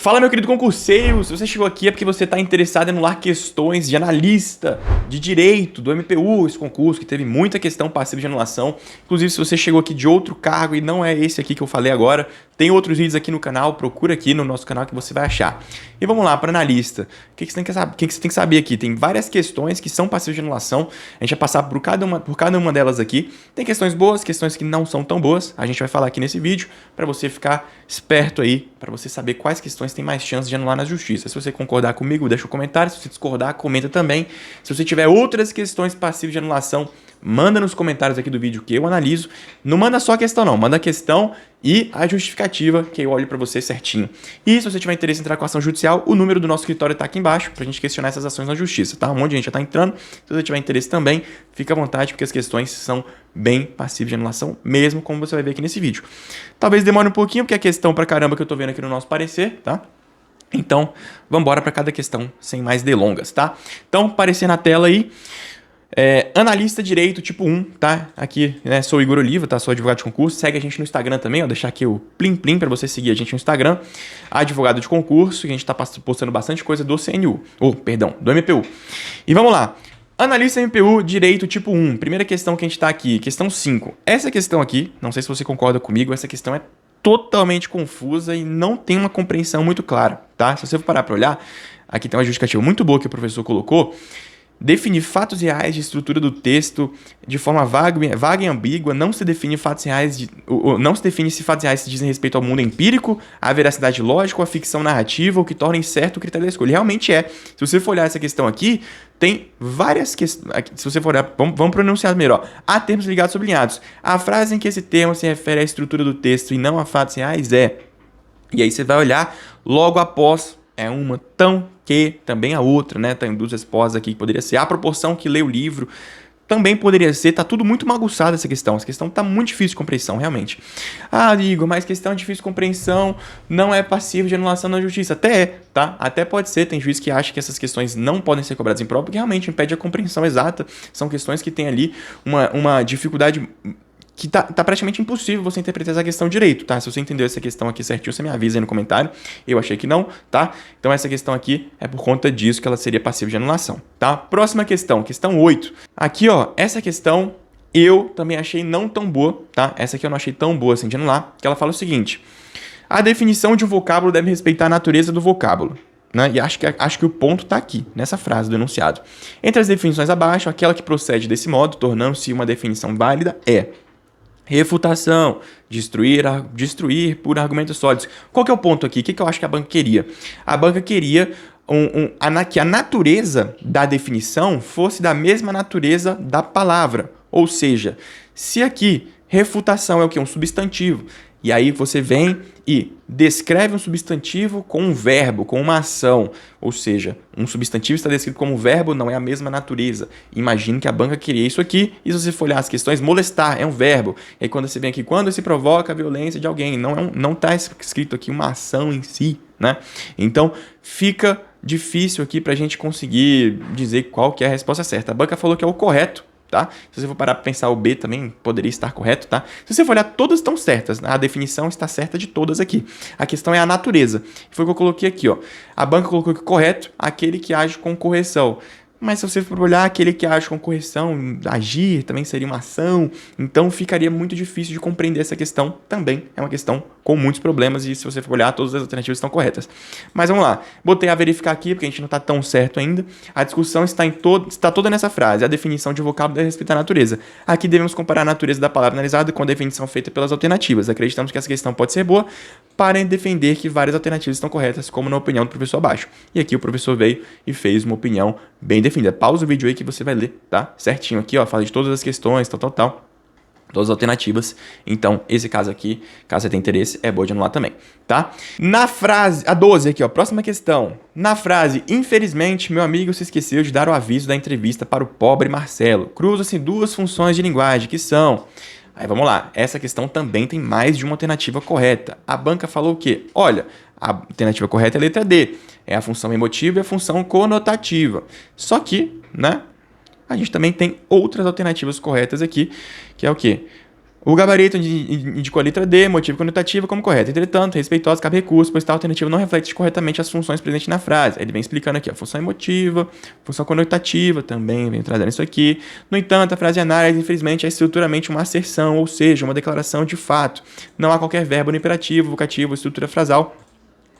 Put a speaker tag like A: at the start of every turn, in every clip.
A: Fala, meu querido concurseiro, se você chegou aqui é porque você está interessado em anular questões de analista de direito do MPU, esse concurso que teve muita questão passiva de anulação. Inclusive, se você chegou aqui de outro cargo e não é esse aqui que eu falei agora, tem outros vídeos aqui no canal, procura aqui no nosso canal que você vai achar. E vamos lá, para analista, o que você tem que saber aqui? Tem várias questões que são passivas de anulação, a gente vai passar por cada uma delas aqui. Tem questões boas, questões que não são tão boas, a gente vai falar aqui nesse vídeo para você ficar esperto aí, para você saber quais questões têm mais chance de anular na justiça. Se você concordar comigo, deixa um comentário, se você discordar, comenta também. Se você tiver outras questões passivas de anulação, manda nos comentários aqui do vídeo que eu analiso. Não manda só a questão não, manda a questão e a justificativa que eu olho para você certinho. E se você tiver interesse em entrar com ação judicial, o número do nosso escritório está aqui embaixo para a gente questionar essas ações na justiça, tá? Um monte de gente já está entrando. Se você tiver interesse também, fica à vontade porque as questões são bem passivas de anulação mesmo, como você vai ver aqui nesse vídeo. Talvez demore um pouquinho porque é questão pra caramba que eu tô vendo aqui no nosso parecer, tá? Então, vamos embora para cada questão sem mais delongas, tá? Então, parecer na tela aí. Analista direito tipo 1, tá? Aqui, né, sou o Igor Oliva, tá? Sou advogado de concurso. Segue a gente no Instagram também, ó. Deixar aqui o plim para você seguir a gente no Instagram. Advogado de concurso, que a gente tá postando bastante coisa do CNU. Do MPU. E vamos lá. Analista MPU direito tipo 1. Primeira questão que a gente tá aqui, questão 5. Essa questão aqui, não sei se você concorda comigo, essa questão é totalmente confusa e não tem uma compreensão muito clara, tá? Se você for parar para olhar, aqui tem uma justificativa muito boa que o professor colocou. Definir fatos reais de estrutura do texto de forma vaga e ambígua, não se define fatos reais, não se define se fatos reais se dizem respeito ao mundo empírico, à veracidade lógica, ou à ficção narrativa, o que torna incerto o critério da escolha. Realmente é. Se você for olhar essa questão aqui, tem várias questões. Se você for olhar, vamos pronunciar primeiro, ó. Há termos ligados sublinhados. A frase em que esse termo se refere à estrutura do texto e não a fatos reais é. E aí você vai olhar logo após. É uma tão que também a outra, né? Tem duas respostas aqui que poderia ser. A proporção que lê o livro também poderia ser. Tá tudo muito bagunçado essa questão. Essa questão tá muito difícil de compreensão, realmente. Ah, Igor, mas questão de difícil de compreensão não é passivo de anulação na justiça. Até é, tá? Até pode ser. Tem juiz que acha que essas questões não podem ser cobradas em prova porque realmente impede a compreensão exata. São questões que têm ali uma dificuldade que tá praticamente impossível você interpretar essa questão direito, tá? Se você entendeu essa questão aqui certinho, você me avisa aí no comentário. Eu achei que não, tá? Então essa questão aqui é por conta disso que ela seria passiva de anulação, tá? Próxima questão, questão 8. Aqui, ó, essa questão eu também achei não tão boa, tá? Essa aqui eu não achei tão boa assim de anular, que ela fala o seguinte: a definição de um vocábulo deve respeitar a natureza do vocábulo. Né? E acho que o ponto está aqui, nessa frase do enunciado. Entre as definições abaixo, aquela que procede desse modo, tornando-se uma definição válida, é refutação, destruir por argumentos sólidos. Qual que é o ponto aqui? O que eu acho que a banca queria? A banca queria que a natureza da definição fosse da mesma natureza da palavra. Ou seja, se aqui refutação é o quê? Um substantivo. E aí você vem e descreve um substantivo com um verbo, com uma ação. Ou seja, um substantivo está descrito como um verbo, não é a mesma natureza. Imagine que a banca queria isso aqui, e se você for olhar as questões, molestar é um verbo. E aí quando você vem aqui, quando se provoca a violência de alguém, não está escrito aqui uma ação em si, né? Então fica difícil aqui para a gente conseguir dizer qual que é a resposta certa. A banca falou que é o correto. Tá? Se você for parar para pensar, o B também poderia estar correto, tá? Se você for olhar, todas estão certas, né? A definição está certa de todas aqui. A questão é a natureza. Foi o que eu coloquei aqui, ó. A banca colocou que correto, aquele que age com correção. Mas se você for olhar, aquele que age com correção, agir, também seria uma ação. Então ficaria muito difícil de compreender essa questão. Também é uma questão com muitos problemas e se você for olhar, todas as alternativas estão corretas. Mas vamos lá. Botei a verificar aqui, porque a gente não está tão certo ainda. A discussão está toda nessa frase. A definição de vocábulo deve respeitar a natureza. Aqui devemos comparar a natureza da palavra analisada com a definição feita pelas alternativas. Acreditamos que essa questão pode ser boa para defender que várias alternativas estão corretas, como na opinião do professor abaixo. E aqui o professor veio e fez uma opinião bem definida. Pausa o vídeo aí que você vai ler, tá? Certinho aqui, ó, fala de todas as questões, tal. Todas as alternativas. Então, esse caso aqui, caso você tenha interesse, é boa de anular também, tá? Na frase, a 12 aqui, ó, próxima questão. Na frase, infelizmente, meu amigo se esqueceu de dar o aviso da entrevista para o pobre Marcelo. Cruzam-se duas funções de linguagem, que são... Aí vamos lá, essa questão também tem mais de uma alternativa correta. A banca falou o quê? Olha, a alternativa correta é a letra D. É a função emotiva e a função conotativa. Só que, né, a gente também tem outras alternativas corretas aqui, que é o quê? O gabarito indicou a letra D, motivo conotativo como correto. Entretanto, respeitoso, cabe recurso, pois tal alternativa não reflete corretamente as funções presentes na frase. Aí ele vem explicando aqui, ó, função emotiva, função conotativa, também vem trazendo isso aqui. No entanto, a frase análise, infelizmente, é estruturalmente uma asserção, ou seja, uma declaração de fato. Não há qualquer verbo no imperativo, vocativo, estrutura frasal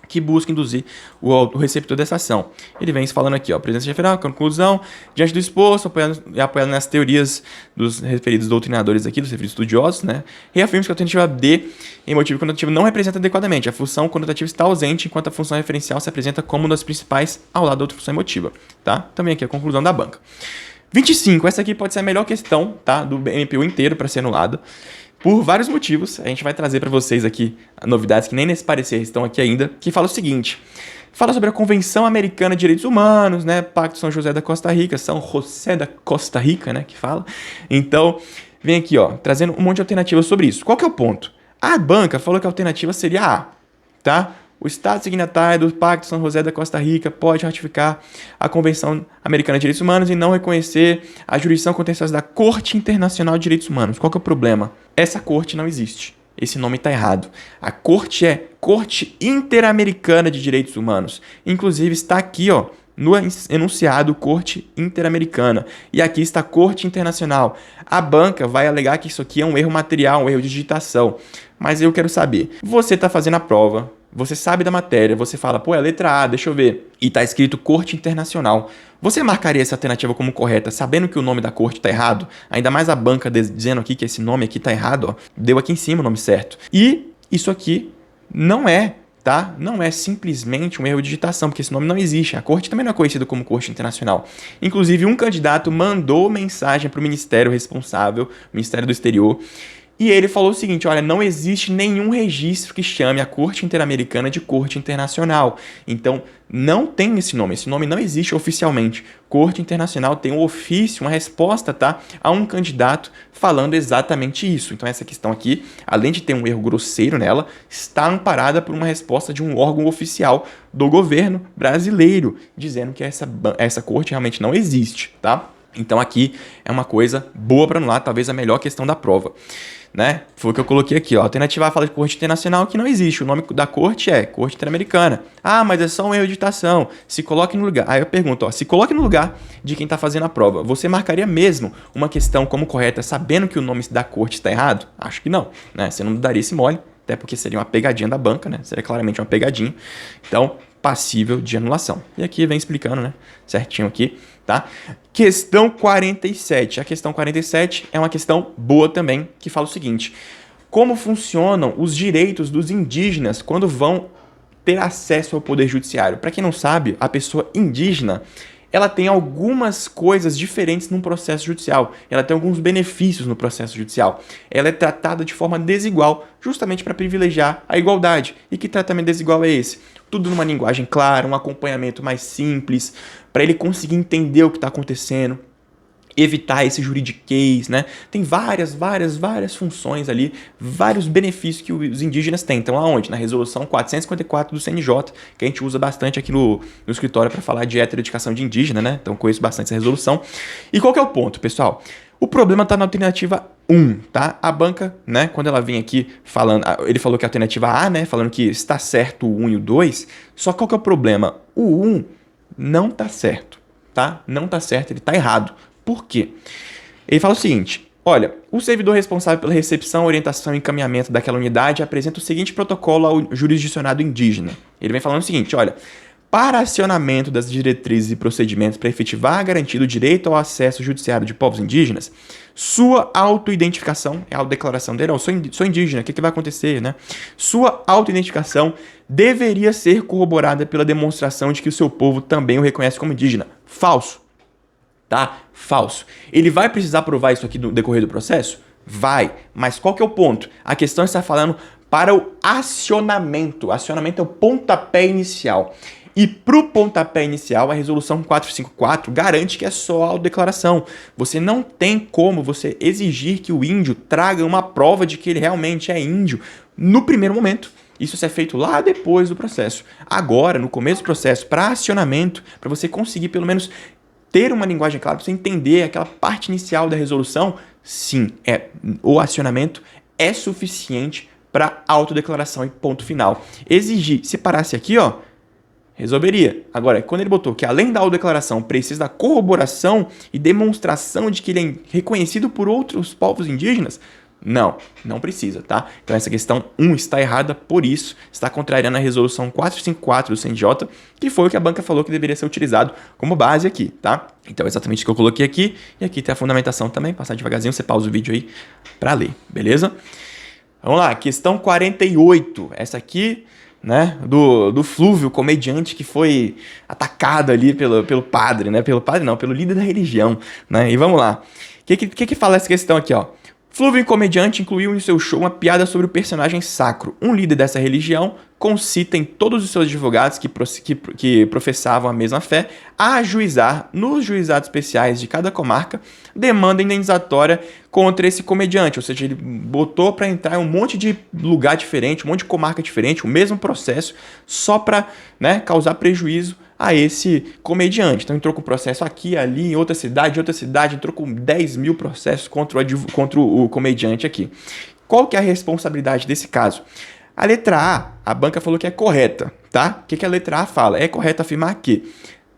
A: que busca induzir o receptor dessa ação. Ele vem falando aqui, ó, presença geral, conclusão, diante do exposto, apoiado nas teorias dos referidos doutrinadores aqui, dos referidos estudiosos, né, reafirma que a alternativa D em motivo conotativo não representa adequadamente. A função conotativa está ausente, enquanto a função referencial se apresenta como uma das principais ao lado da outra função emotiva, tá? Também aqui a conclusão da banca. 25, essa aqui pode ser a melhor questão, tá, do MPU inteiro para ser anulada. Por vários motivos, a gente vai trazer para vocês aqui novidades que nem nesse parecer estão aqui ainda, que fala o seguinte, fala sobre a Convenção Americana de Direitos Humanos, né, Pacto São José da Costa Rica, São José da Costa Rica, né, que fala. Então, vem aqui, ó, trazendo um monte de alternativas sobre isso. Qual que é o ponto? A banca falou que a alternativa seria A, tá? O Estado signatário do Pacto São José da Costa Rica pode ratificar a Convenção Americana de Direitos Humanos e não reconhecer a jurisdição contenciosa da Corte Internacional de Direitos Humanos. Qual que é o problema? Essa corte não existe. Esse nome está errado. A corte é Corte Interamericana de Direitos Humanos. Inclusive está aqui, ó, no enunciado Corte Interamericana. E aqui está Corte Internacional. A banca vai alegar que isso aqui é um erro material, um erro de digitação. Mas eu quero saber, você está fazendo a prova, você sabe da matéria, você fala, pô, é a letra A, deixa eu ver. E está escrito Corte Internacional. Você marcaria essa alternativa como correta, sabendo que o nome da corte está errado? Ainda mais a banca dizendo aqui que esse nome aqui está errado, ó. Deu aqui em cima o nome certo. E isso aqui não é, tá? Não é simplesmente um erro de digitação, porque esse nome não existe. A corte também não é conhecida como Corte Internacional. Inclusive, um candidato mandou mensagem para o ministério responsável, Ministério do Exterior, e ele falou o seguinte, olha, não existe nenhum registro que chame a Corte Interamericana de Corte Internacional. Então, não tem esse nome não existe oficialmente. Corte Internacional tem um ofício, uma resposta, tá, a um candidato falando exatamente isso. Então, essa questão aqui, além de ter um erro grosseiro nela, está amparada por uma resposta de um órgão oficial do governo brasileiro, dizendo que essa corte realmente não existe, tá? Então, aqui é uma coisa boa para anular, talvez a melhor questão da prova. Né? Foi o que eu coloquei aqui, ó. A alternativa A fala de Corte Internacional que não existe. O nome da corte é Corte Interamericana. Ah, mas é só um erro de digitação. Se coloque no lugar. Aí eu pergunto, ó, se coloque no lugar de quem está fazendo a prova. Você marcaria mesmo uma questão como correta, sabendo que o nome da corte está errado? Acho que não, né? Você não daria esse mole, até porque seria uma pegadinha da banca, né? Seria claramente uma pegadinha. Então, passível de anulação. E aqui vem explicando, né? Certinho aqui, tá? Questão 47. A questão 47 é uma questão boa também, que fala o seguinte: como funcionam os direitos dos indígenas quando vão ter acesso ao poder judiciário? Para quem não sabe, a pessoa indígena, ela tem algumas coisas diferentes no processo judicial. Ela tem alguns benefícios no processo judicial. Ela é tratada de forma desigual, justamente para privilegiar a igualdade. E que tratamento desigual é esse? Tudo numa linguagem clara, um acompanhamento mais simples, para ele conseguir entender o que está acontecendo, evitar esse juridiquês, né? Tem várias funções ali, vários benefícios que os indígenas têm. Então, aonde? Na resolução 454 do CNJ, que a gente usa bastante aqui no escritório para falar de heteroedificação de indígena, né? Então, conheço bastante essa resolução. E qual que é o ponto, pessoal? O problema está na alternativa 1, tá? A banca, né, quando ela vem aqui falando, ele falou que a alternativa A, né, falando que está certo o 1 e o 2, só qual que é o problema? O 1 não está certo, tá? Não está certo, ele está errado. Por quê? Ele fala o seguinte, olha, o servidor responsável pela recepção, orientação e encaminhamento daquela unidade apresenta o seguinte protocolo ao jurisdicionado indígena. Ele vem falando o seguinte, olha, para acionamento das diretrizes e procedimentos para efetivar garantido o direito ao acesso judiciário de povos indígenas, sua autoidentificação, é a declaração dele, sou indígena, o que vai acontecer, né? Sua autoidentificação deveria ser corroborada pela demonstração de que o seu povo também o reconhece como indígena. Falso. Tá? Falso. Ele vai precisar provar isso aqui no decorrer do processo? Vai. Mas qual que é o ponto? A questão está falando para o acionamento. Acionamento é o pontapé inicial. E para o pontapé inicial, a resolução 454 garante que é só a autodeclaração. Você não tem como você exigir que o índio traga uma prova de que ele realmente é índio no primeiro momento. Isso é feito lá depois do processo. Agora, no começo do processo, para acionamento, para você conseguir pelo menos ter uma linguagem clara, para você entender aquela parte inicial da resolução, Sim, o acionamento é suficiente para autodeclaração e ponto final. Exigir, se parasse aqui, ó, resolveria. Agora, quando ele botou que além da autodeclaração precisa da corroboração e demonstração de que ele é reconhecido por outros povos indígenas, não precisa, tá? Então essa questão 1 está errada, por isso está contrariando a resolução 454 do CNJ, que foi o que a banca falou que deveria ser utilizado como base aqui, tá? Então é exatamente o que eu coloquei aqui, e aqui tem a fundamentação também, passar devagarzinho, você pausa o vídeo aí para ler, beleza? Vamos lá, questão 48, essa aqui, né, do Flúvio, comediante que foi atacado ali pelo padre, né, pelo líder da religião, né, e vamos lá. O que fala essa questão aqui, ó? Flúvio, comediante, incluiu em seu show uma piada sobre o personagem sacro. Um líder dessa religião concita em todos os seus advogados que professavam a mesma fé a ajuizar, nos juizados especiais de cada comarca, demanda indenizatória contra esse comediante. Ou seja, ele botou para entrar em um monte de lugar diferente, um monte de comarca diferente, o mesmo processo, só para, né, causar prejuízo a esse comediante. Então entrou com processo aqui, ali, em outra cidade, entrou com 10 mil processos contra o comediante aqui. Qual que é a responsabilidade desse caso? A letra A banca falou que é correta, tá? O que a letra A fala? É correto afirmar que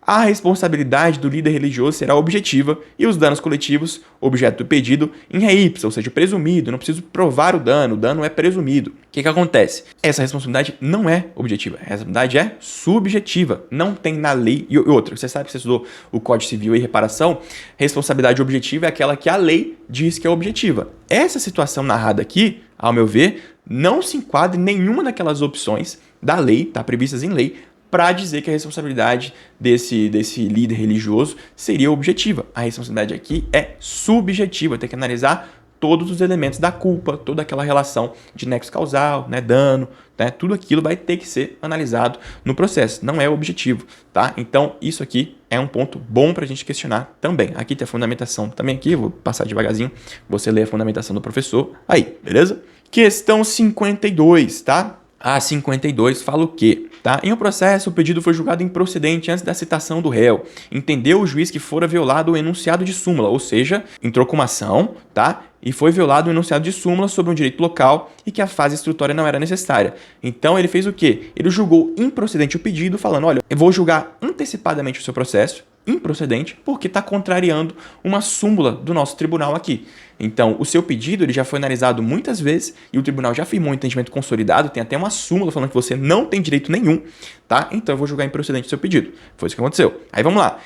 A: a responsabilidade do líder religioso será objetiva e os danos coletivos, objeto do pedido, em ré ipsa, ou seja, presumido. Não preciso provar o dano é presumido. O que acontece? Essa responsabilidade não é objetiva, a responsabilidade é subjetiva. Não tem na lei. E outra, você sabe que você estudou o Código Civil e reparação, responsabilidade objetiva é aquela que a lei diz que é objetiva. Essa situação narrada aqui, ao meu ver, não se enquadra em nenhuma daquelas opções da lei, tá, previstas em lei, para dizer que a responsabilidade desse líder religioso seria objetiva. A responsabilidade aqui é subjetiva, tem que analisar todos os elementos da culpa, toda aquela relação de nexo causal, né, dano, né, tudo aquilo vai ter que ser analisado no processo, não é objetivo, tá? Então, isso aqui é um ponto bom para a gente questionar também. Aqui tem a fundamentação também aqui, vou passar devagarzinho, você lê a fundamentação do professor, aí, beleza? Questão 52, tá? A 52 fala o quê? Tá? Em um processo, o pedido foi julgado improcedente antes da citação do réu. Entendeu o juiz que fora violado o enunciado de súmula, ou seja, entrou com uma ação, tá? E foi violado o enunciado de súmula sobre um direito local e que a fase instrutória não era necessária. Então ele fez o quê? Ele julgou improcedente o pedido, falando, olha, eu vou julgar antecipadamente o seu processo, improcedente, porque está contrariando uma súmula do nosso tribunal aqui. Então, o seu pedido ele já foi analisado muitas vezes e o tribunal já afirmou um entendimento consolidado, tem até uma súmula falando que você não tem direito nenhum, tá? Então, eu vou julgar improcedente o seu pedido. Foi isso que aconteceu. Aí, vamos lá.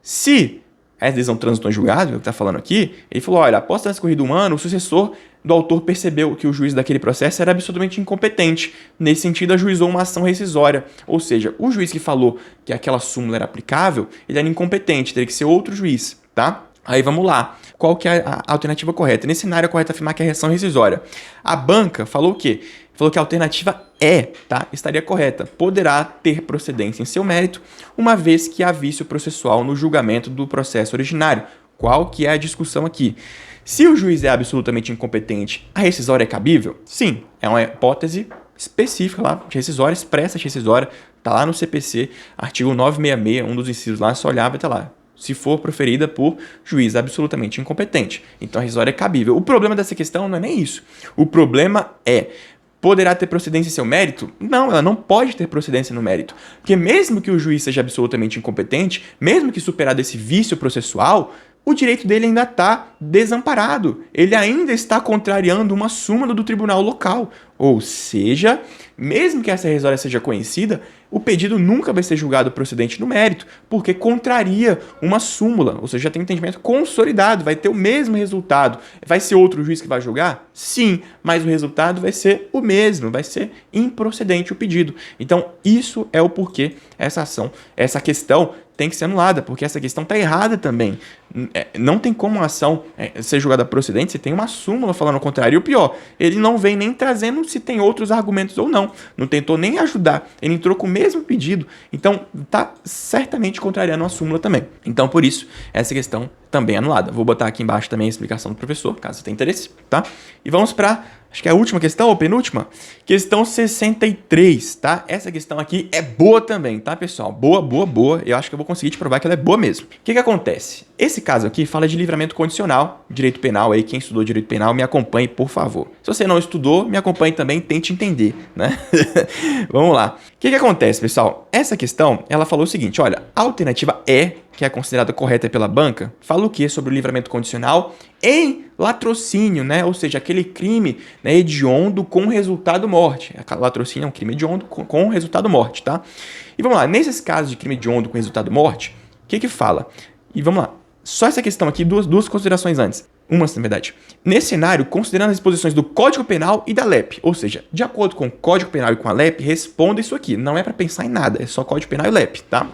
A: Se a decisão transitou em julgado, que está falando aqui, ele falou, olha, após transcorrido um ano, o sucessor do autor percebeu que o juiz daquele processo era absolutamente incompetente. Nesse sentido, ajuizou uma ação rescisória. Ou seja, o juiz que falou que aquela súmula era aplicável, ele era incompetente, teria que ser outro juiz, tá? Aí vamos lá. Qual que é a alternativa correta? Nesse cenário é correto afirmar que é a ação rescisória. A banca falou o quê? Falou que a alternativa tá? Estaria correta. Poderá ter procedência em seu mérito, uma vez que há vício processual no julgamento do processo originário. Qual que é a discussão aqui? Se o juiz é absolutamente incompetente, a rescisória é cabível? Sim, é uma hipótese específica lá, de rescisória, expressa de rescisória, tá lá no CPC, artigo 966, um dos incisos lá, só olhar vai ter lá. Se for proferida por juiz absolutamente incompetente. Então a rescisória é cabível. O problema dessa questão não é nem isso. O problema é, poderá ter procedência em seu mérito? Não, ela não pode ter procedência no mérito. Porque mesmo que o juiz seja absolutamente incompetente, mesmo que superado esse vício processual, o direito dele ainda está desamparado. Ele ainda está contrariando uma súmula do tribunal local. Ou seja, mesmo que essa rescisória seja conhecida, o pedido nunca vai ser julgado procedente no mérito, porque contraria uma súmula, ou seja, já tem um entendimento consolidado, vai ter o mesmo resultado. Vai ser outro juiz que vai julgar? Sim, mas o resultado vai ser o mesmo, vai ser improcedente o pedido. Então, isso é o porquê essa questão tem que ser anulada, porque essa questão está errada também. Não tem como uma ação ser julgada procedente se tem uma súmula falando o contrário. E o pior, ele não vem nem trazendo se tem outros argumentos ou não. Não tentou nem ajudar. Ele entrou com o mesmo pedido. Então, está certamente contrariando a súmula também. Então, por isso, essa questão também anulada. Vou botar aqui embaixo também a explicação do professor, caso você tenha interesse, tá? E vamos para, acho que é a última questão, ou penúltima, questão 63, tá? Essa questão aqui é boa também, tá, pessoal? Boa, boa, boa. Eu acho que eu vou conseguir te provar que ela é boa mesmo. O que acontece? Esse caso aqui fala de livramento condicional, direito penal aí. Quem estudou direito penal, me acompanhe, por favor. Se você não estudou, me acompanhe também, tente entender, né? Vamos lá. O que acontece, pessoal? Essa questão, ela falou o seguinte, olha, a alternativa E, que é considerada correta pela banca, fala o que sobre o livramento condicional em latrocínio, né? Ou seja, aquele crime, né, hediondo com resultado morte. Latrocínio é um crime hediondo com resultado morte, tá? E vamos lá, nesses casos de crime hediondo com resultado morte, o que fala? E vamos lá, só essa questão aqui, duas considerações antes. Uma, na verdade. Nesse cenário, considerando as disposições do Código Penal e da LEP, ou seja, de acordo com o Código Penal e com a LEP, responda isso aqui. Não é para pensar em nada, é só Código Penal e LEP, tá?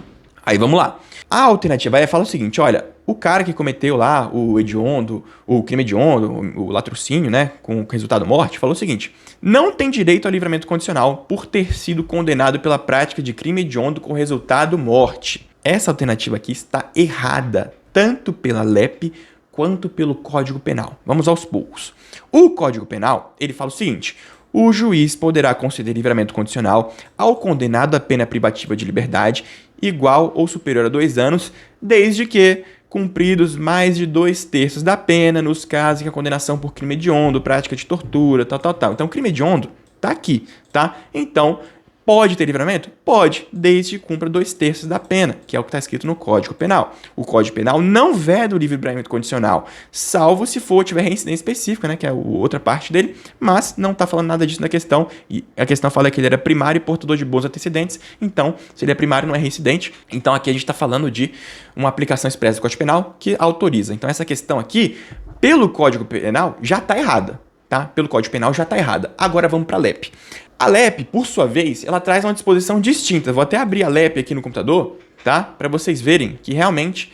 A: Aí vamos lá. A alternativa fala o seguinte, olha, o cara que cometeu lá o hediondo, o crime hediondo, o latrocínio, né, com resultado morte, falou o seguinte, não tem direito ao livramento condicional por ter sido condenado pela prática de crime hediondo com resultado morte. Essa alternativa aqui está errada, tanto pela LEP quanto pelo Código Penal. Vamos aos poucos. O Código Penal, ele fala o seguinte, o juiz poderá conceder livramento condicional ao condenado à pena privativa de liberdade igual ou superior a 2 anos, desde que cumpridos mais de 2/3 da pena nos casos em que a condenação por crime hediondo, prática de tortura, tal. Então, crime hediondo tá aqui, tá? Então, pode ter livramento? Pode, desde que cumpra 2/3 da pena, que é o que está escrito no Código Penal. O Código Penal não veda o livramento condicional, salvo se tiver reincidência específica, né, que é a outra parte dele, mas não está falando nada disso na questão, e a questão fala que ele era primário e portador de bons antecedentes, então, se ele é primário, não é reincidente, então aqui a gente está falando de uma aplicação expressa do Código Penal que autoriza. Então, essa questão aqui, pelo Código Penal, já está errada, tá? Pelo Código Penal já está errada. Agora vamos para a LEP. A LEP, por sua vez, ela traz uma disposição distinta. Vou até abrir a LEP aqui no computador, tá? Para vocês verem que realmente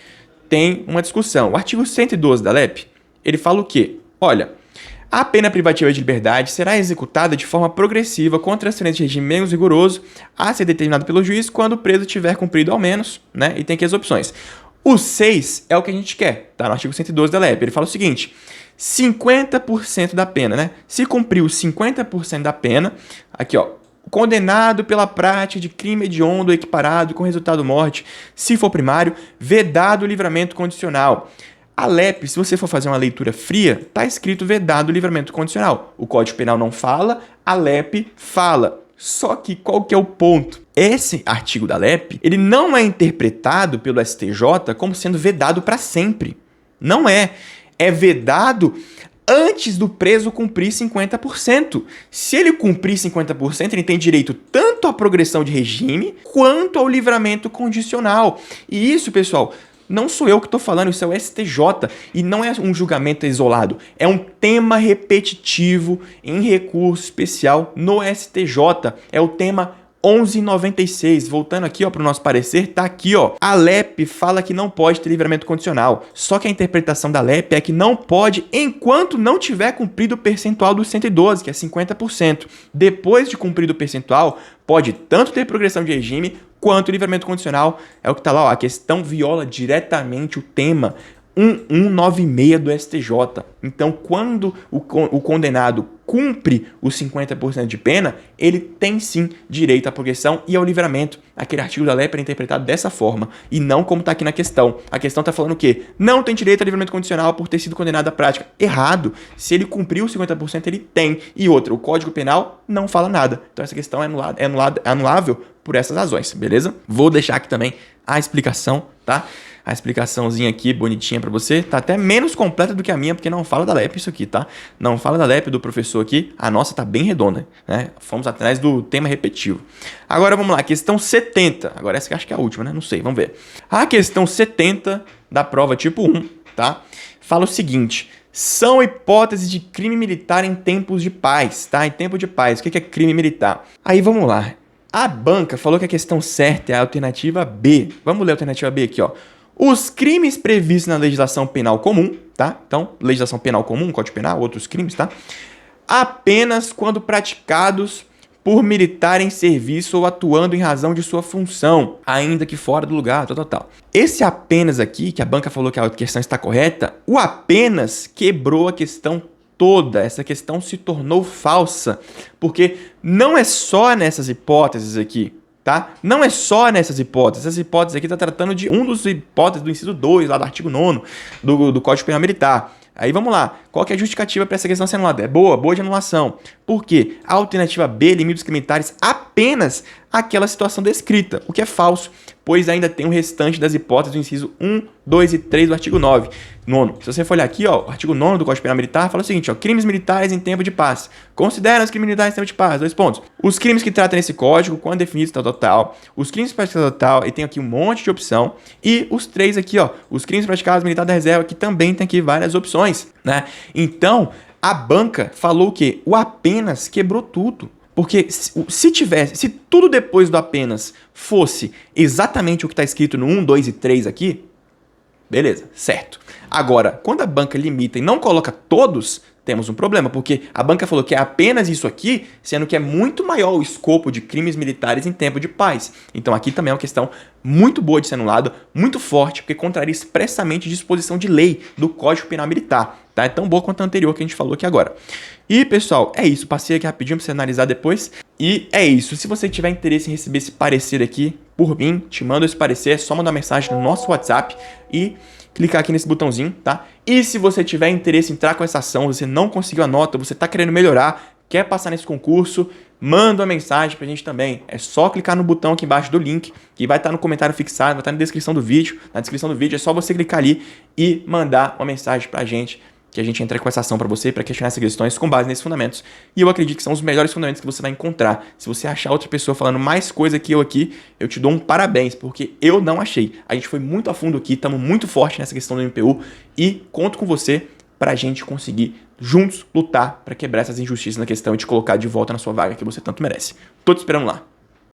A: tem uma discussão. O artigo 112 da LEP, ele fala o quê? Olha, a pena privativa de liberdade será executada de forma progressiva com transferência de regime menos rigoroso a ser determinado pelo juiz quando o preso tiver cumprido ao menos, né? E tem aqui as opções. O 6 é o que a gente quer, tá? No artigo 112 da LEP. Ele fala o seguinte, 50% da pena, né? Se cumpriu 50% da pena, aqui ó, condenado pela prática de crime hediondo equiparado com resultado morte, se for primário, vedado o livramento condicional. A LEP, se você for fazer uma leitura fria, tá escrito vedado o livramento condicional. O Código Penal não fala, a LEP fala. Só que qual que é o ponto? Esse artigo da LEP, ele não é interpretado pelo STJ como sendo vedado para sempre. Não é. É vedado antes do preso cumprir 50%. Se ele cumprir 50%, ele tem direito tanto à progressão de regime quanto ao livramento condicional. E isso, pessoal, não sou eu que estou falando, isso é o STJ e não é um julgamento isolado. É um tema repetitivo em recurso especial no STJ. É o tema 1196, voltando aqui para o nosso parecer, tá aqui, ó. A LEP fala que não pode ter livramento condicional, só que a interpretação da LEP é que não pode enquanto não tiver cumprido o percentual do 112, que é 50%. Depois de cumprido o percentual, pode tanto ter progressão de regime quanto livramento condicional. É o que tá lá, ó. A questão viola diretamente o tema 1196 do STJ. Então, quando o condenado cumpre os 50% de pena, ele tem sim direito à progressão e ao livramento. Aquele artigo da LEP é interpretado dessa forma e não como está aqui na questão. A questão está falando o quê? Não tem direito a livramento condicional por ter sido condenado à prática. Errado. Se ele cumpriu os 50%, ele tem. E outra, o Código Penal não fala nada. Então, essa questão é anulável por essas razões, beleza? Vou deixar aqui também a explicação, tá? A explicaçãozinha aqui, bonitinha pra você, tá até menos completa do que a minha, porque não fala da LEP isso aqui, tá? Não fala da LEP do professor aqui, a nossa tá bem redonda, né? Fomos atrás do tema repetitivo. Agora vamos lá, questão 70. Agora essa que acho que é a última, né? Não sei, vamos ver. A questão 70 da prova tipo 1, tá? Fala o seguinte, são hipóteses de crime militar em tempos de paz, tá? Em tempo de paz, o que é crime militar? Aí vamos lá. A banca falou que a questão certa é a alternativa B. Vamos ler a alternativa B aqui, ó. Os crimes previstos na legislação penal comum, tá? Então, legislação penal comum, Código Penal, outros crimes, tá? Apenas quando praticados por militar em serviço ou atuando em razão de sua função, ainda que fora do lugar, tal. Esse apenas aqui, que a banca falou que a questão está correta, o apenas quebrou a questão toda. Essa questão se tornou falsa, porque não é só nessas hipóteses aqui, tá? Não é só nessas hipóteses. Essas hipóteses aqui está tratando de um dos hipóteses do inciso 2, lá do artigo 9º do Código Penal Militar. Aí vamos lá, qual que é a justificativa para essa questão ser anulada? É boa de anulação. Por quê? A alternativa B limita os militares apenas àquela situação descrita, o que é falso, pois ainda tem o restante das hipóteses do inciso 1, 2 e 3 do artigo 9. Nono, se você for olhar aqui, ó, o artigo 9º do Código Penal Militar fala o seguinte, ó, crimes militares em tempo de paz. Considera os crimes militares em tempo de paz, 2 pontos. Os crimes que tratam nesse código, quando definidos, tal. Os crimes praticados, e tem aqui um monte de opção. E os 3 aqui, ó, os crimes praticados militar da reserva, que também tem aqui várias opções, né? Então, a banca falou que o apenas quebrou tudo. Porque se tudo depois do apenas fosse exatamente o que está escrito no 1, 2 e 3 aqui, beleza, certo. Agora, quando a banca limita e não coloca todos, temos um problema, porque a banca falou que é apenas isso aqui, sendo que é muito maior o escopo de crimes militares em tempo de paz. Então aqui também é uma questão muito boa de ser anulada, muito forte, porque contraria expressamente a disposição de lei do Código Penal Militar. Tá? É tão boa quanto a anterior que a gente falou aqui agora. E, pessoal, é isso. Passei aqui rapidinho para você analisar depois. E é isso. Se você tiver interesse em receber esse parecer aqui, por mim, te mando esse parecer. É só mandar mensagem no nosso WhatsApp e clicar aqui nesse botãozinho, tá? E se você tiver interesse em entrar com essa ação, você não conseguiu a nota, você tá querendo melhorar, quer passar nesse concurso, manda uma mensagem pra gente também. É só clicar no botão aqui embaixo do link, que vai estar no comentário fixado, vai estar na descrição do vídeo. Na descrição do vídeo é só você clicar ali e mandar uma mensagem pra gente, que a gente entra com essa ação para você, para questionar essas questões com base nesses fundamentos. E eu acredito que são os melhores fundamentos que você vai encontrar. Se você achar outra pessoa falando mais coisa que eu aqui, eu te dou um parabéns, porque eu não achei. A gente foi muito a fundo aqui, estamos muito forte nessa questão do MPU e conto com você para a gente conseguir juntos lutar para quebrar essas injustiças na questão e te colocar de volta na sua vaga que você tanto merece. Tô te esperando lá.